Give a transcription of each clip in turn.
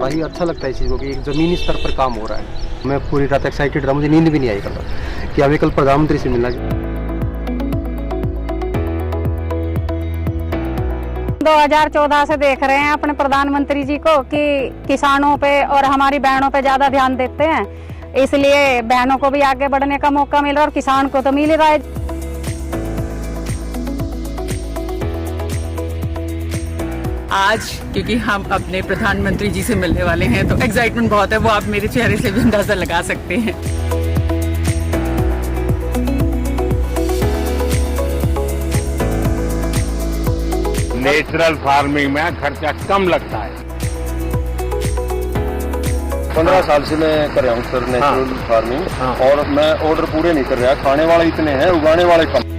भाई अच्छा लगता है इस चीज़ को कि एक ज़मीनी स्तर पर काम हो रहा है। मैं पूरी रात एक्साइटेड रहा, मुझे नींद भी नहीं आई कल कि हमें कल प्रधानमंत्री से मिलना है। 2014 से देख रहे हैं अपने प्रधानमंत्री जी को कि किसानों पे और हमारी बहनों पे ज्यादा ध्यान देते हैं, इसलिए बहनों को भी आगे बढ़ने का मौका मिल रहा है और किसान को तो मिल रहा है। आज क्योंकि हम अपने प्रधानमंत्री जी से मिलने वाले हैं तो एक्साइटमेंट बहुत है, वो आप मेरे चेहरे से भी अंदाजा लगा सकते हैं। नेचुरल फार्मिंग में खर्चा कम लगता है। 15 साल से मैं कर रहा हूँ सर नेचुरल फार्मिंग। और मैं ऑर्डर पूरे नहीं कर रहा, खाने वाले इतने हैं, उगाने वाले कम।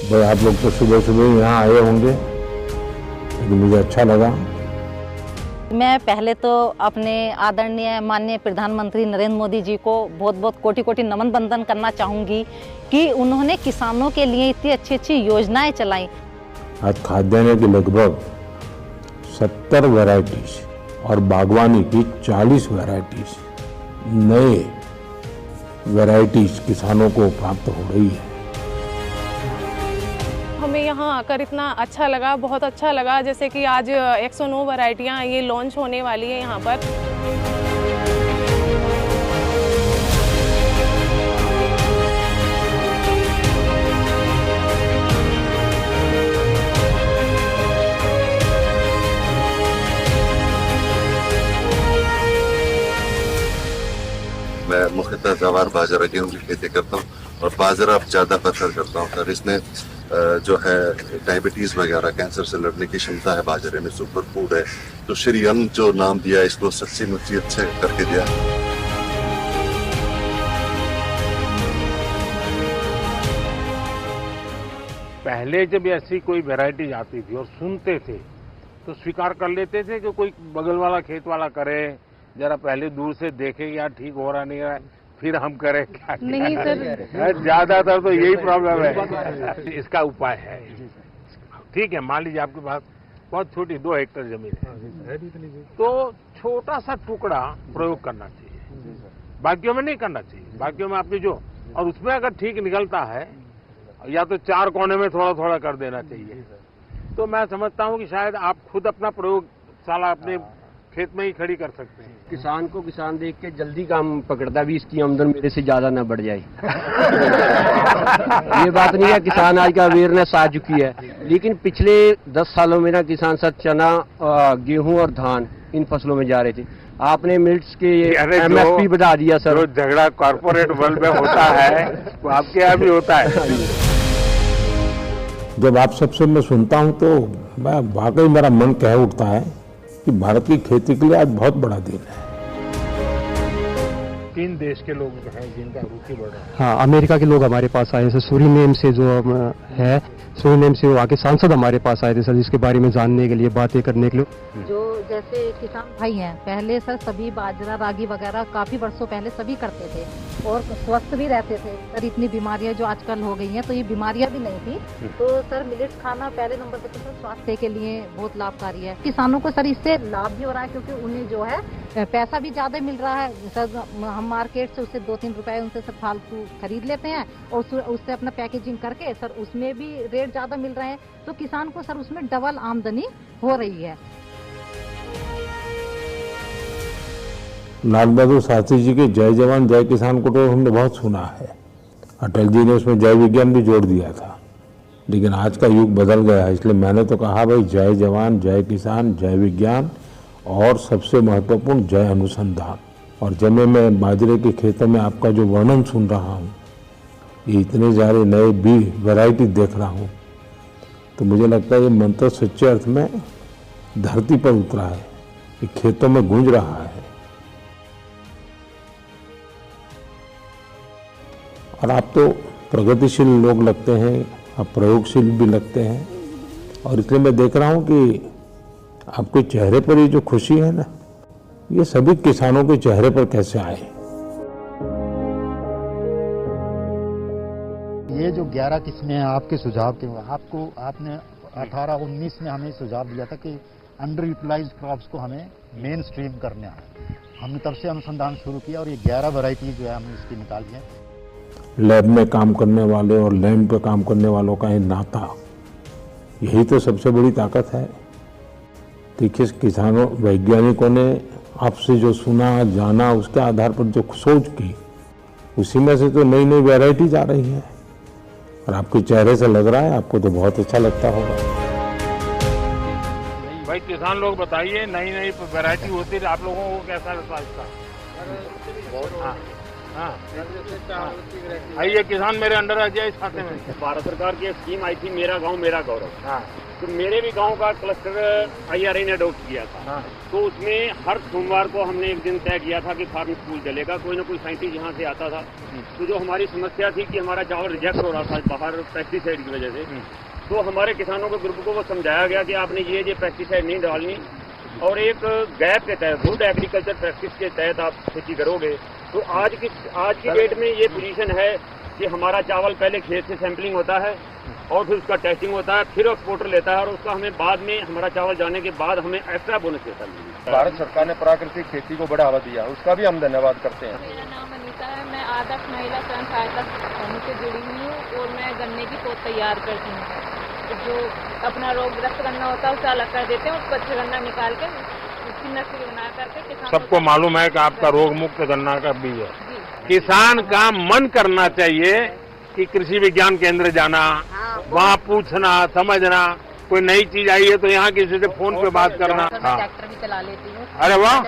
भाई आप लोग तो सुबह सुबह यहाँ आए होंगे, लेकिन मुझे अच्छा लगा। मैं पहले तो अपने आदरणीय माननीय प्रधानमंत्री नरेंद्र मोदी जी को बहुत बहुत कोटि कोटि नमन बंदन करना चाहूँगी कि उन्होंने किसानों के लिए इतनी अच्छी अच्छी योजनाएं चलाई। आज खाद्यान्न की लगभग 70 वैरायटीज और बागवानी की 40 वैरायटीज नए वैरायटीज किसानों को प्राप्त हो रही है। हमें यहाँ आकर इतना अच्छा लगा, बहुत अच्छा लगा। जैसे कि आज 109 वैरायटियाँ ये लॉन्च होने वाली है यहाँ पर। मैं मुख्यतः जवार बाजरा गेहूं की खेती करता हूँ और बाजरा ज़्यादा प्रेफर करता हूँ सर। इसमें जो है डायबिटीज़ वगैरह कैंसर से लड़ने की क्षमता है, बाजरे में सुपर फूड है। तो श्री अन्न जो नाम दिया इसको सच्ची मुच्ची अच्छे करके दिया। पहले जब ऐसी कोई वैरायटी आती थी और सुनते थे तो स्वीकार कर लेते थे कि कोई बगल वाला खेत वाला करे, जरा पहले दूर से देखें यार ठीक हो रहा नहीं रहा है, फिर हम करें क्या। नहीं सर, ज्यादातर तो यही प्रॉब्लम है। इसका उपाय है, ठीक है मान लीजिए आपके पास बहुत छोटी 2 हेक्टेयर जमीन है तो छोटा सा टुकड़ा प्रयोग करना चाहिए, बाकियों में नहीं करना चाहिए। बाकियों में आपकी जो, और उसमें अगर ठीक निकलता है या तो 4 कोने में थोड़ा थोड़ा कर देना चाहिए। तो मैं समझता हूँ कि शायद आप खुद अपना प्रयोगशाला अपने खेत में ही खड़ी कर सकते हैं। किसान को किसान देख के जल्दी काम पकड़ता भी, इसकी आमदन मेरे से ज्यादा ना बढ़ जाए। ये बात नहीं है, किसान आज का अवेयरनेस आ चुकी है, लेकिन पिछले 10 सालों में ना किसान सब चना, गेहूं और धान इन फसलों में जा रहे थे। आपने मिल्ट्स के MSP बढ़ा दिया सर। जो झगड़ा कॉर्पोरेट वर्ल्ड में होता है वो आपके यहाँ भी होता है। जब आप सबसे मैं सुनता हूँ तो मैं वाकई मेरा मन कह उठता है कि भारत की खेती के लिए आज बहुत बड़ा दिन है। 3 देश के लोग हैं जिनका रुचि बढ़ रहा है। हाँ, अमेरिका के लोग हमारे पास आए, सूरीनेम से जो है, सूरीनेम से वहाँ के सांसद हमारे पास आए थे सर, इसके बारे में जानने के लिए, बातें करने के लिए। जो जैसे किसान भाई हैं, पहले सर सभी बाजरा रागी वगैरह काफी वर्षों पहले सभी करते थे और स्वस्थ भी रहते थे सर। इतनी बीमारियां जो आजकल हो गई हैं तो ये बीमारियां भी नहीं थी। तो सर मिलेट्स खाना पहले नंबर पर तो सर स्वास्थ्य के लिए बहुत लाभकारी है। किसानों को सर इससे लाभ भी हो रहा है क्योंकि उन्हें जो है पैसा भी ज्यादा मिल रहा है सर। हम मार्केट से उससे 2-3 रुपए उनसे सर फालतू खरीद लेते हैं और उससे अपना पैकेजिंग करके सर उसमें भी रेट ज्यादा मिल रहे हैं, तो किसान को सर उसमें डबल आमदनी हो रही है। लाल बहादुर शास्त्री जी के जय जवान जय किसान को तो हमने बहुत सुना है। अटल जी ने उसमें जय विज्ञान भी जोड़ दिया था, लेकिन आज का युग बदल गया है, इसलिए मैंने तो कहा भाई जय जवान जय किसान जय विज्ञान और सबसे महत्वपूर्ण जय अनुसंधान। और जब मैं बाजरे के खेतों में आपका जो वर्णन सुन रहा हूँ, ये इतने सारे नए बीज वैरायटी देख रहा हूँ, तो मुझे लगता है ये मंत्र सच्चे अर्थ में धरती पर उतरा है, ये खेतों में गूंज रहा है। और आप तो प्रगतिशील लोग लगते हैं, आप प्रयोगशील भी लगते हैं, और इसलिए मैं देख रहा हूँ कि आपके चेहरे पर ये जो खुशी है ना, ये सभी किसानों के चेहरे पर कैसे आए। ये जो 11 किस्में हैं आपके सुझाव के, आपने 18-19 में हमें सुझाव दिया था कि अंडर यूटिलाइज क्रॉप्स को हमें मेन स्ट्रीम करना है। हमने तब से अनुसंधान शुरू किया और ये 11 वैरायटी जो है हमने इसकी निकाली है। लैब में काम करने वाले और लैंड पे काम करने वालों का ये नाता, यही तो सबसे बड़ी ताकत है। देखिए, किसानों वैज्ञानिकों ने आपसे जो सुना जाना, उसके आधार पर जो सोच की, उसी में से तो नई नई वैरायटीज आ रही है। और आपके चेहरे से लग रहा है आपको तो बहुत अच्छा लगता होगा। भाई किसान लोग बताइए, नई नई वैरायटी होती है, आप लोगों को कैसा लगता है इसका? आइए किसान मेरे अंडर आ जाए इस खाते में। भारत सरकार की एक स्कीम आई थी, मेरा गांव मेरा गौरव। तो मेरे भी गांव का क्लस्टर IRI ने अडॉप्ट किया था। तो उसमें हर सोमवार को हमने एक दिन तय किया था कि फार्म स्कूल चलेगा, कोई ना कोई साइंटिस्ट यहाँ से आता था। तो जो हमारी समस्या थी कि हमारा चावल रिजेक्ट हो रहा था बाहर पेस्टिसाइड की वजह से, तो हमारे किसानों के ग्रुप को वो समझाया गया कि आपने ये पेस्टिसाइड नहीं डालनी, और एक गैप के तहत, गुड एग्रीकल्चर प्रैक्टिस के तहत आप खेती करोगे। तो आज की डेट में ये पोजीशन है कि हमारा चावल पहले खेत से सैंपलिंग होता है और फिर उसका टेस्टिंग होता है, फिर एक्सपोर्टर लेता है और उसका हमें बाद में, हमारा चावल जाने के बाद हमें एक्स्ट्रा बोनस देता है। भारत सरकार ने प्राकृतिक खेती को बढ़ावा दिया, उसका भी हम धन्यवाद करते हैं। मेरा नाम अनीता है, मैं आदर्श महिला स्वयं सहायता समूह से जुड़ी हुई हूँ और मैं गन्ने की पोत तैयार करती हूँ। जो अपना रोगग्रस्त गन्ना होता है उसे अलग कर देते हैं, उसको अच्छा गन्ना निकाल के उसकी नस्ल बना करके सबको मालूम है कि आपका रोग मुक्त गन्ना का बीज है। किसान का मन करना चाहिए कि कृषि विज्ञान केंद्र जाना, वहाँ पूछना समझना, कोई नई चीज आई है तो यहाँ किसी से फोन पे बात करना। ट्रैक्टर भी चला लेती हूँ। अरे वाह।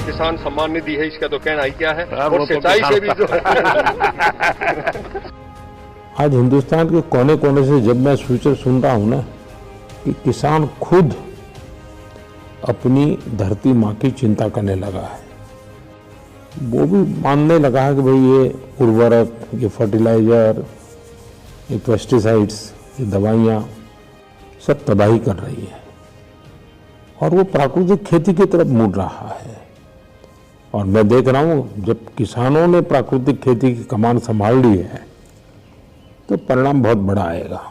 किसान सम्मान निधि है, इसका तो कहना ही क्या है, और सिंचाई से भी जो आज हिंदुस्तान के कोने कोने से जब मैं फ्यूचर सुन रहा हूं ना कि किसान खुद अपनी धरती माँ की चिंता करने लगा है, वो भी मानने लगा है कि भाई ये उर्वरक, ये फर्टिलाइजर, ये पेस्टिसाइड्स, ये दवाइयाँ सब तबाही कर रही है, और वो प्राकृतिक खेती की तरफ मुड़ रहा है। और मैं देख रहा हूँ जब किसानों ने प्राकृतिक खेती की कमान संभाल ली है तो परिणाम बहुत बड़ा आएगा।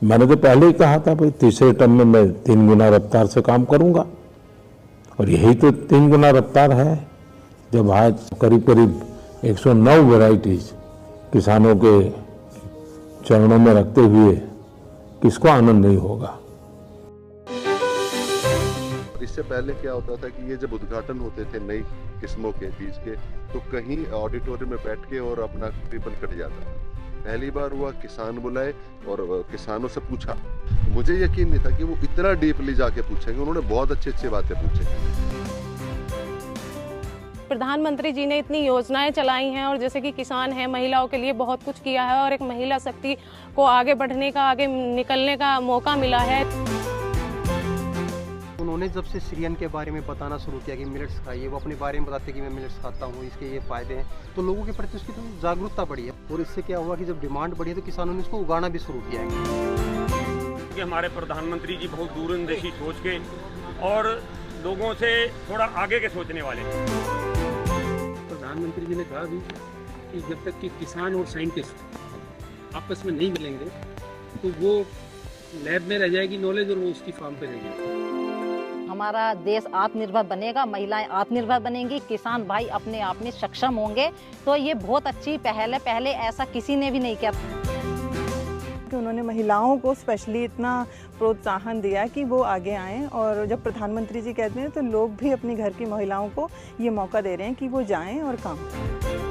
मैंने तो पहले ही कहा था भाई तीसरे टर्म में मैं 3 गुना रफ्तार से काम करूंगा, और यही तो 3 गुना रफ्तार है जब आज करीब करीब 109 वैरायटीज किसानों के चरणों में रखते हुए किसको आनंद नहीं होगा। इससे पहले क्या होता था कि ये जब उद्घाटन होते थे नई किस्मों के बीज के, तो कहीं ऑडिटोरियम में बैठ के और अपना रिबन कट जाता था। पहली बार हुआ, किसान बुलाए और किसानों से पूछा। मुझे यकीन नहीं था कि वो इतना डीपली जाके पूछेंगे, उन्होंने बहुत अच्छी अच्छी बातें पूछी। प्रधानमंत्री जी ने इतनी योजनाएं चलाई हैं और जैसे कि किसान है, महिलाओं के लिए बहुत कुछ किया है और एक महिला शक्ति को आगे बढ़ने का, आगे निकलने का मौका मिला है। उन्होंने जब से सीरियन के बारे में बताना शुरू किया कि मिलेट्स खाइए, वो अपने बारे में बताते कि मैं मिलेट्स खाता हूँ, इसके ये फायदे हैं, तो लोगों के प्रति उसकी तो जागरूकता बढ़ी है। और इससे क्या हुआ कि जब डिमांड बढ़ी तो किसानों ने इसको उगाना भी शुरू किया है। कि हमारे प्रधानमंत्री जी बहुत दूरंदेशी सोच के और लोगों से थोड़ा आगे के सोचने वाले हैं। प्रधानमंत्री जी ने कहा भी कि जब तक कि किसान और साइंटिस्ट आपस में नहीं मिलेंगे तो वो लैब में रह जाएगी नॉलेज और वो उसकी फार्म पे रहेगी। हमारा देश आत्मनिर्भर बनेगा, महिलाएं आत्मनिर्भर बनेंगी, किसान भाई अपने आप में सक्षम होंगे, तो ये बहुत अच्छी पहल है। पहले ऐसा किसी ने भी नहीं किया। कि उन्होंने महिलाओं को स्पेशली इतना प्रोत्साहन दिया कि वो आगे आएं, और जब प्रधानमंत्री जी कहते हैं तो लोग भी अपनी घर की महिलाओं को ये मौका दे रहे हैं कि वो जाएं और काम करें।